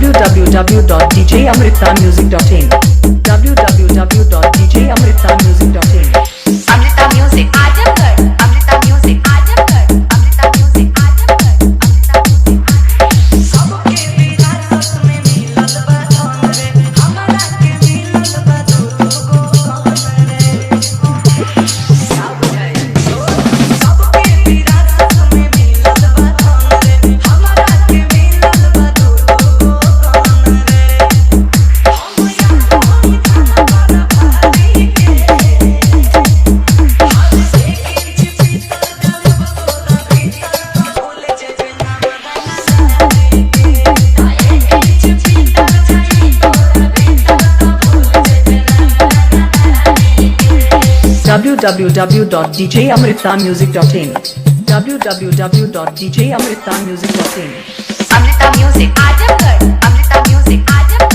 www.djamrithamusic.in www.djamrithamusic.in Amrita music Azamgarh, Amrita music Azamgarh, Amrita music Azamgarh, Amrita music सबके विरासत में मिलल बा धन रे, हमरा के मिलल बा दो गो कौन रे। सबके विरासत में मिलल बा धन रे, हमरा के मिलल बा दो गो कौन रे। हम यार होई खाना वाला भारी के www.djamrithamusic.in www.djamrithamusic.in Amrita music Azamgarh, Amrita music Azamgarh.